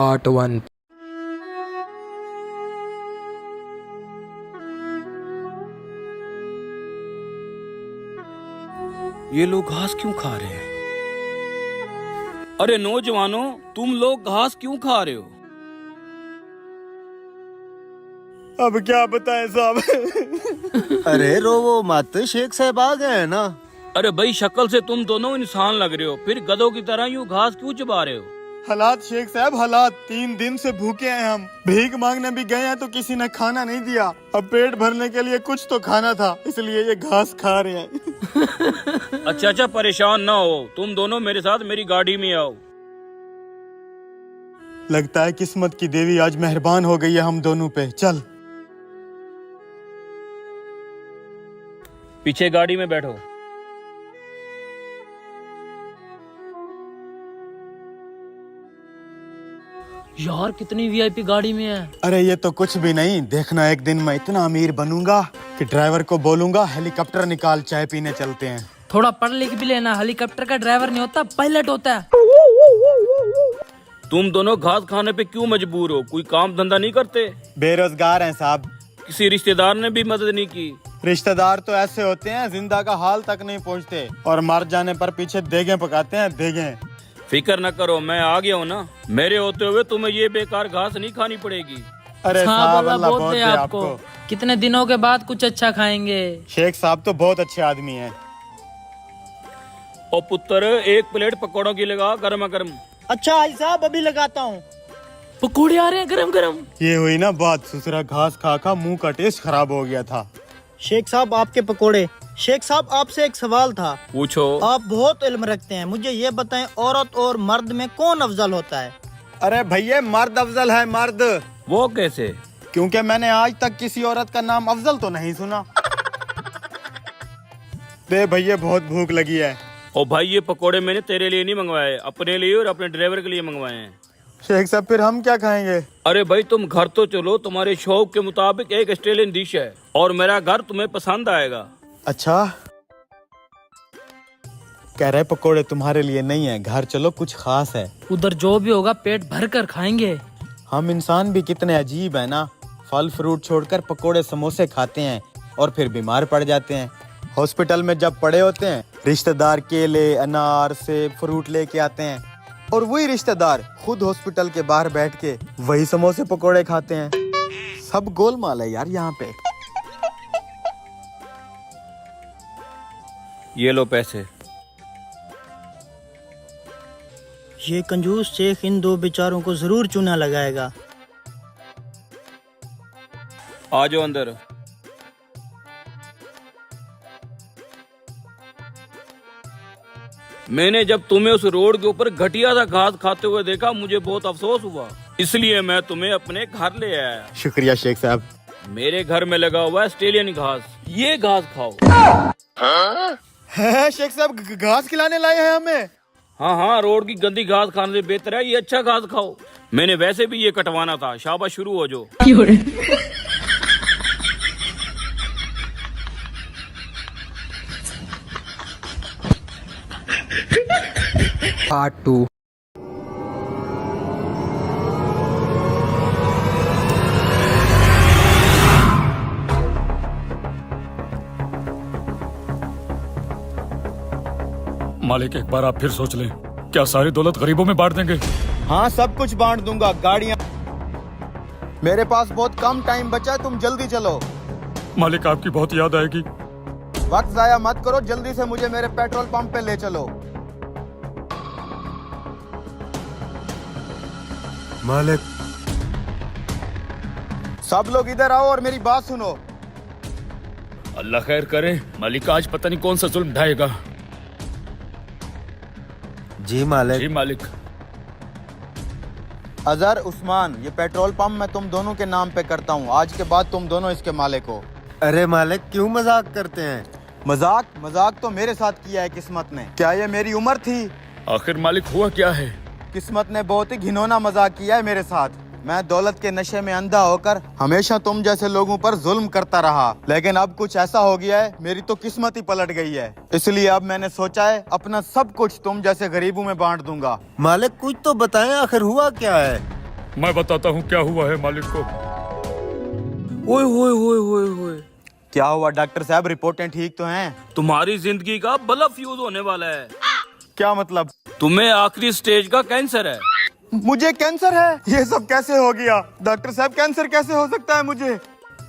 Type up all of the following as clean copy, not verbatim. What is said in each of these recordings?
Part 1। ये लोग घास क्यों खा रहे हैं? अरे नौजवानों, तुम लोग घास क्यों खा रहे हो? अब क्या बताएं साहब। अरे रोवो मत, शेख साहब आ गए हैं ना। अरे भाई, शक्ल से तुम दोनों इंसान लग रहे हो, फिर गधों की तरह यूं घास क्यों चबा रहे हो? हालात शेख साहब, हालात। 3 दिन से भूखे हैं हम। भीख मांगने भी गए हैं तो किसी ने खाना नहीं दिया। अब पेट भरने के लिए कुछ तो खाना था, इसलिए ये घास खा रहे हैं। अच्छा, परेशान ना हो, तुम दोनों मेरे साथ मेरी गाड़ी में आओ। लगता है किस्मत की देवी आज मेहरबान हो गई है हम दोनों पे। चल। पीछे गाड़ी में बैठो। यार कितनी वीआईपी गाड़ी में है। अरे ये तो कुछ भी नहीं। देखना, एक दिन मैं इतना अमीर बनूंगा कि ड्राइवर को बोलूंगा हेलीकॉप्टर निकाल, चाय पीने चलते हैं। थोड़ा पढ़ लिख भी लेना, हेलीकॉप्टर का ड्राइवर नहीं होता, पायलट होता है। तुम दोनों घास खाने पे क्यों मजबूर हो? कोई काम धंधा नहीं करते? बेरोजगार हैं साहब। किसी रिश्तेदार ने भी मदद नहीं की? रिश्तेदार तो ऐसे होते हैं, जिंदा का हाल तक नहीं पहुंचते और मर जाने पर पीछे देगे पकाते हैं, देगे। फिक्र न करो, मैं आ गया हूँ ना। मेरे होते हुए तुम्हें ये बेकार घास नहीं खानी पड़ेगी। अरे हाँ, साहब, बोला अल्लाह बहुत बहुत दे दे आपको। कितने दिनों के बाद कुछ अच्छा खाएंगे। शेख साहब तो बहुत अच्छे आदमी हैं। ओ पुत्र, एक प्लेट पकौड़ों की लगा, गर्मा गर्म। अच्छा आई साहब, अभी लगाता हूँ। पकौड़े आ रहे हैं गरम गरम। ये हुई ना बात, ससुरा घास खा खा मुंह का टेस्ट खराब हो गया था। शेख साहब आपके पकोड़े। शेख साहब आपसे एक सवाल था। पूछो। आप बहुत इल्म रखते हैं, मुझे ये बताएं, औरत और मर्द में कौन अफजल होता है? अरे भैया, मर्द अफजल है, मर्द। वो कैसे? क्योंकि मैंने आज तक किसी औरत का नाम अफजल तो नहीं सुना। दे भैया, बहुत भूख लगी है। ओ भाई, ये पकोड़े मैंने तेरे लिए नहीं मंगवाए, अपने लिए और अपने ड्राइवर के लिए मंगवाए हैं। शेख साहब, फिर हम क्या खाएंगे? अरे भाई, तुम घर तो चलो, तुम्हारे शौक के मुताबिक एक ऑस्ट्रेलियन डिश है और मेरा घर तुम्हें पसंद आएगा। अच्छा, कह रहे पकोड़े तुम्हारे लिए नहीं है, घर चलो, कुछ खास है। उधर जो भी होगा पेट भर कर खाएंगे। हम इंसान भी कितने अजीब है ना। फल फ्रूट छोड़कर पकोड़े समोसे खाते हैं और फिर बीमार पड़ जाते हैं। हॉस्पिटल में जब पड़े होते हैं, रिश्तेदार केले, अनार, सेब, फ्रूट लेके आते हैं और वही रिश्तेदार खुद हॉस्पिटल के बाहर बैठ के वही समोसे पकोड़े खाते हैं। सब गोलमाल है यार यहाँ पे। ये लो पैसे। ये कंजूस शेख इन दो बेचारों को जरूर चूना लगाएगा। आ जाओ अंदर। मैंने जब तुम्हें उस रोड के ऊपर घटिया सा घास खाते हुए देखा, मुझे बहुत अफसोस हुआ, इसलिए मैं तुम्हें अपने घर ले आया। शुक्रिया शेख साहब। मेरे घर में लगा हुआ है ऑस्ट्रेलियन घास, ये घास खाओ। है शेख साहब, घास खिलाने लाए हैं हमें? हाँ, रोड की गंदी घास खाने से बेहतर है ये अच्छा घास खाओ। मैंने वैसे भी ये कटवाना था। शाबाश, शुरू हो जाओ। पार्ट 2। मालिक, एक बार आप फिर सोच लें। क्या सारी दौलत गरीबों में बांट देंगे? हाँ, सब कुछ बांट दूंगा। गाड़ियाँ, मेरे पास बहुत कम टाइम बचा है, तुम जल्दी चलो। मालिक, आपकी बहुत याद आएगी। वक्त जाया मत करो, जल्दी से मुझे मेरे पेट्रोल पंप पे ले चलो। मालिक, सब लोग इधर आओ और मेरी बात सुनो। अल्लाह खैर करे, मालिक आज पता नहीं कौन सा जुल्म ढाएगा। जी मालिक। जी मालिक। अजहर, उस्मान, ये पेट्रोल पंप मैं तुम दोनों के नाम पे करता हूँ। आज के बाद तुम दोनों इसके मालिक हो। अरे मालिक, क्यों मजाक करते हैं? मजाक तो मेरे साथ किया है किस्मत ने। क्या ये मेरी उम्र थी? आखिर मालिक हुआ क्या है? किस्मत ने बहुत ही घिनौना मजाक किया है मेरे साथ। मैं दौलत के नशे में अंधा होकर हमेशा तुम जैसे लोगों पर जुल्म करता रहा, लेकिन अब कुछ ऐसा हो गया है, मेरी तो किस्मत ही पलट गई है। इसलिए अब मैंने सोचा है अपना सब कुछ तुम जैसे गरीबों में बांट दूंगा। मालिक कुछ तो बताएं, आखिर हुआ क्या है? मैं बताता हूँ क्या हुआ है मालिक को। ओए होए होए होए होए, क्या हुआ डॉक्टर साहब, रिपोर्टें ठीक तो हैं? तुम्हारी जिंदगी का बल्ब फ्यूज होने वाला है। क्या मतलब? तुम्हें आखिरी स्टेज का कैंसर है। मुझे कैंसर है? ये सब कैसे हो गया? डॉक्टर साहब कैंसर कैसे हो सकता है मुझे?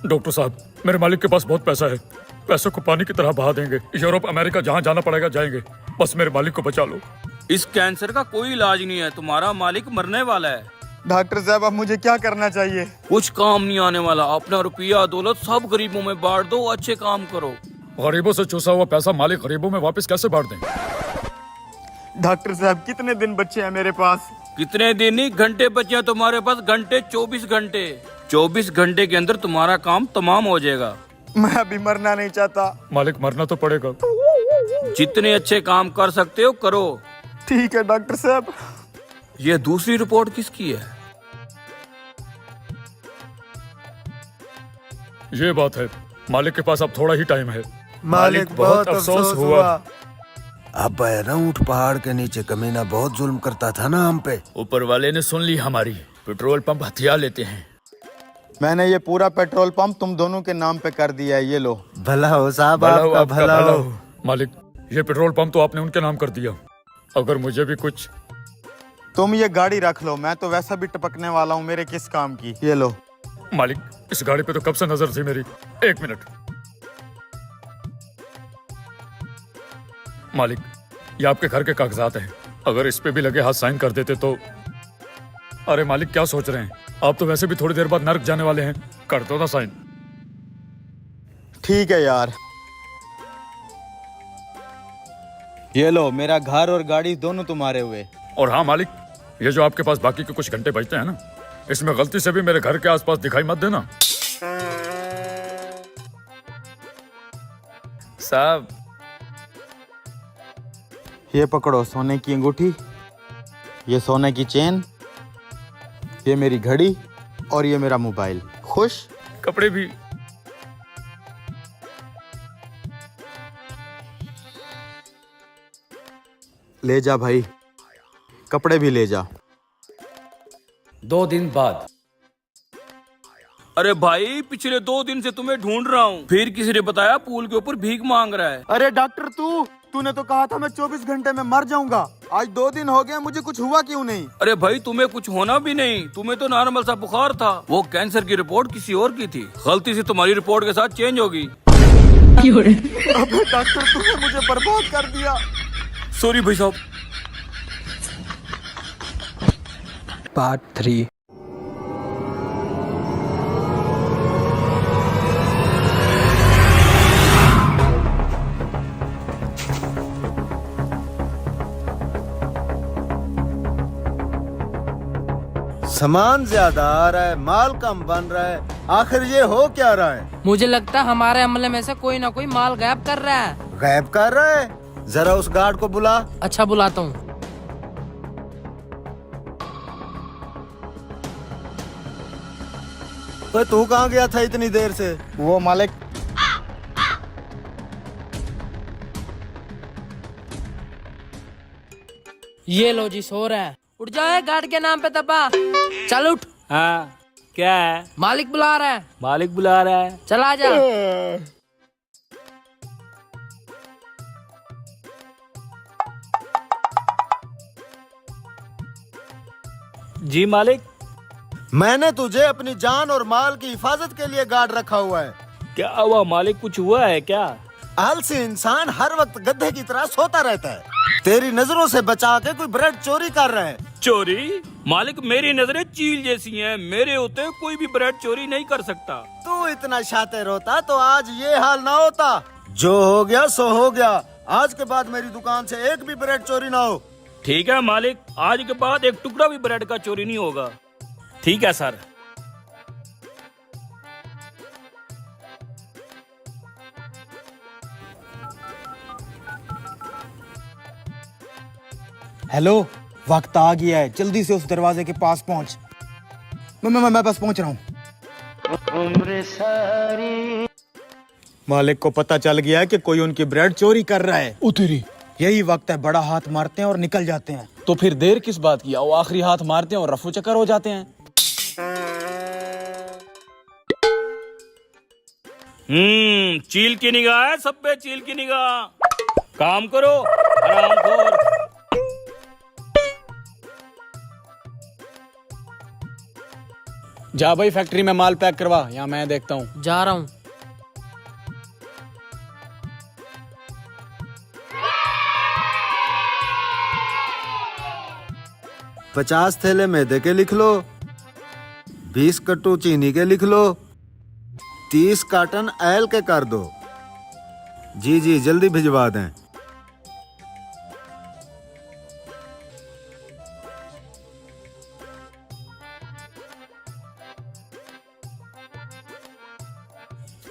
डॉक्टर साहब, मेरे मालिक के पास बहुत पैसा है, पैसों को पानी की तरह बहा देंगे। यूरोप अमेरिका जहाँ जाना पड़ेगा जाएंगे, बस मेरे मालिक को बचा लो। इस कैंसर का कोई इलाज नहीं है, तुम्हारा मालिक मरने वाला है। डॉक्टर साहब अब मुझे क्या करना चाहिए? कुछ काम नहीं आने वाला, अपना रुपया दौलत सब गरीबों में बांट दो, अच्छे काम करो। गरीबों से चूसा हुआ पैसा मालिक गरीबों में वापस कैसे बांट दें? डॉक्टर साहब कितने दिन बच्चे हैं मेरे पास? कितने दिन नहीं, घंटे बचे हैं तुम्हारे पास, घंटे 24 घंटे। 24 घंटे के अंदर तुम्हारा काम तमाम हो जाएगा। मैं अभी मरना नहीं चाहता। मालिक मरना तो पड़ेगा। जितने अच्छे काम कर सकते हो करो। ठीक है डॉक्टर साहब। ये दूसरी रिपोर्ट किसकी है? ये बात है, मालिक के पास अब थोड़ा ही टाइम है। मालिक बहुत अफसोस हुआ। अब ना ऊंट पहाड़ के नीचे कमीना बहुत जुल्म करता था ना हम पे। ऊपर वाले ने सुन ली हमारी, पेट्रोल पंप हथियार लेते हैं। मैंने ये पूरा पेट्रोल पंप तुम दोनों के नाम पे कर दिया है, ये लो। भला हो साहब, भला हो, आपका भला हो। मालिक, ये पेट्रोल पंप तो आपने उनके नाम कर दिया, अगर मुझे भी कुछ। तुम ये गाड़ी रख लो, मैं तो वैसा भी टपकने वाला हूँ, मेरे किस काम की। ये लो। मालिक, इस गाड़ी पे तो कब से नजर थी मेरी। एक मिनट मालिक, ये आपके घर के कागजात हैं, अगर इस पे भी लगे हाथ साइन कर देते तो। अरे मालिक, क्या सोच रहे हैं आप? तो वैसे भी थोड़ी देर बाद नर्क जाने वाले हैं, कर दो ना साइन। ठीक है यार। ये लो, मेरा घर और गाड़ी दोनों तुम्हारे हुए। और हाँ मालिक, ये जो आपके पास बाकी के कुछ घंटे बचते हैं ना, इसमें गलती से भी मेरे घर के आसपास दिखाई मत देना। साहब, ये पकड़ो सोने की अंगूठी, ये सोने की चेन, ये मेरी घड़ी और ये मेरा मोबाइल। खुश? कपड़े भी। ले जा भाई, कपड़े भी ले जा। 2 दिन बाद। अरे भाई, पिछले 2 दिन से तुम्हें ढूंढ रहा हूँ, फिर किसी ने बताया पूल के ऊपर भीख मांग रहा है। अरे डॉक्टर, तूने तो कहा था मैं 24 घंटे में मर जाऊंगा। आज 2 दिन हो गए, मुझे कुछ हुआ क्यों नहीं? अरे भाई, तुम्हें कुछ होना भी नहीं, तुम्हें तो नॉर्मल सा बुखार था। वो कैंसर की रिपोर्ट किसी और की थी, गलती से तुम्हारी रिपोर्ट के साथ चेंज होगी। अबे डॉक्टर, तूने मुझे बर्बाद कर दिया। सॉरी भाई साहब। पार्ट 3। सामान ज्यादा आ रहा है, माल कम बन रहा है, आखिर ये हो क्या रहा है? मुझे लगता है हमारे अमले में से कोई ना कोई माल गायब कर रहा है। गायब कर रहा है? जरा उस गार्ड को बुला। अच्छा, बुलाता हूँ। तो तू कहाँ गया था इतनी देर से? वो मालिक, ये लो जी, सो रहा है। उठ जाए, गार्ड के नाम पे दबा। चल उठ। हाँ, क्या है? मालिक बुला रहा है। मालिक बुला रहा है। चला जा। जी मालिक। मैंने तुझे अपनी जान और माल की हिफाजत के लिए गार्ड रखा हुआ है। क्या हुआ मालिक, कुछ हुआ है क्या? आलसी इंसान हर वक्त गधे की तरह सोता रहता है। तेरी नजरों से बचा के कोई ब्रेड चोरी कर रहा है। चोरी? मालिक, मेरी नजरें चील जैसी हैं, मेरे होते कोई भी ब्रेड चोरी नहीं कर सकता। तू इतना शातिर होता तो आज ये हाल ना होता। जो हो गया सो हो गया, आज के बाद मेरी दुकान से एक भी ब्रेड चोरी ना हो। ठीक है मालिक, आज के बाद एक टुकड़ा भी ब्रेड का चोरी नहीं होगा। ठीक है सर। हेलो, वक्त आ गया है, जल्दी से उस दरवाजे के पास पहुंच। मैं बस पहुंच रहा हूँ। मालिक को पता चल गया है कि कोई उनकी ब्रेड चोरी कर रहा है। उतरी। यही वक्त है, बड़ा हाथ मारते हैं और निकल जाते हैं। तो फिर देर किस बात की? आओ आखिरी हाथ मारते हैं और रफू चक्कर हो जाते हैं। चील की निगाह है, सब पे चील की निगाह। काम करो हरामखोर। जा भाई फैक्ट्री में माल पैक करवा, यहाँ मैं देखता हूँ। जा रहा हूँ। पचास थैले मैदे के लिख लो, 20 कट्टू चीनी के लिख लो, 30 कार्टन ऑयल के कर दो। जी जी जल्दी भिजवा दें।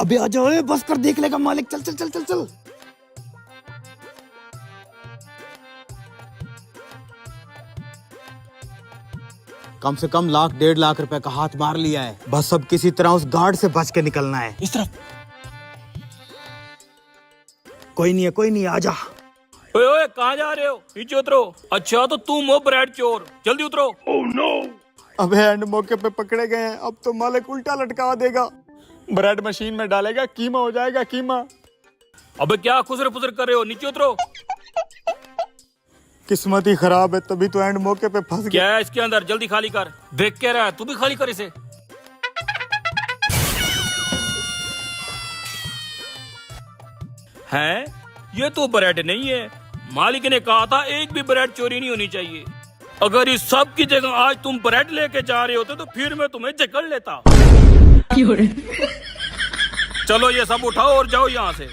अबे आ जाओ, बस कर देख लेगा मालिक। चल चल चल चल चल। कम से कम 1.5 लाख रुपए का हाथ मार लिया है। बस अब किसी तरह उस गार्ड से बच के निकलना है। इस तरफ। कोई नहीं है, कोई नहीं है, आजा। ओए ओए कहाँ जा रहे हो? नीचे उतरो। अच्छा तो तुम हो ब्रेड चोर, जल्दी उतरो। अबे एंड मौके पे पकड़े गए हैं, अब तो मालिक उल्टा लटका देगा। ब्रेड मशीन में डालेगा, कीमा हो जाएगा कीमा। अबे क्या खुसर फुसर कर रहे हो? नीचे उतरो। किस्मत ही खराब है, तभी तो एंड मौके पे फंस गया। क्या है इसके अंदर? जल्दी खाली कर। देख क्या रहा है? तू भी खाली कर इसे। हैं? ये तो ब्रेड नहीं है। मालिक ने कहा था एक भी ब्रेड चोरी नहीं होनी चाहिए। अगर इस सब की जगह आज तुम ब्रेड लेके जा रहे होते तो फिर मैं तुम्हें जकड़ लेता। चलो ये सब उठाओ और जाओ यहाँ से।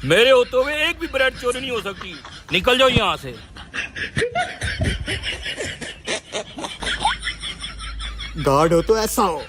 मेरे होते हुए एक भी ब्रेड चोरी नहीं हो सकती। निकल जाओ यहाँ से। गार्ड हो तो ऐसा हो।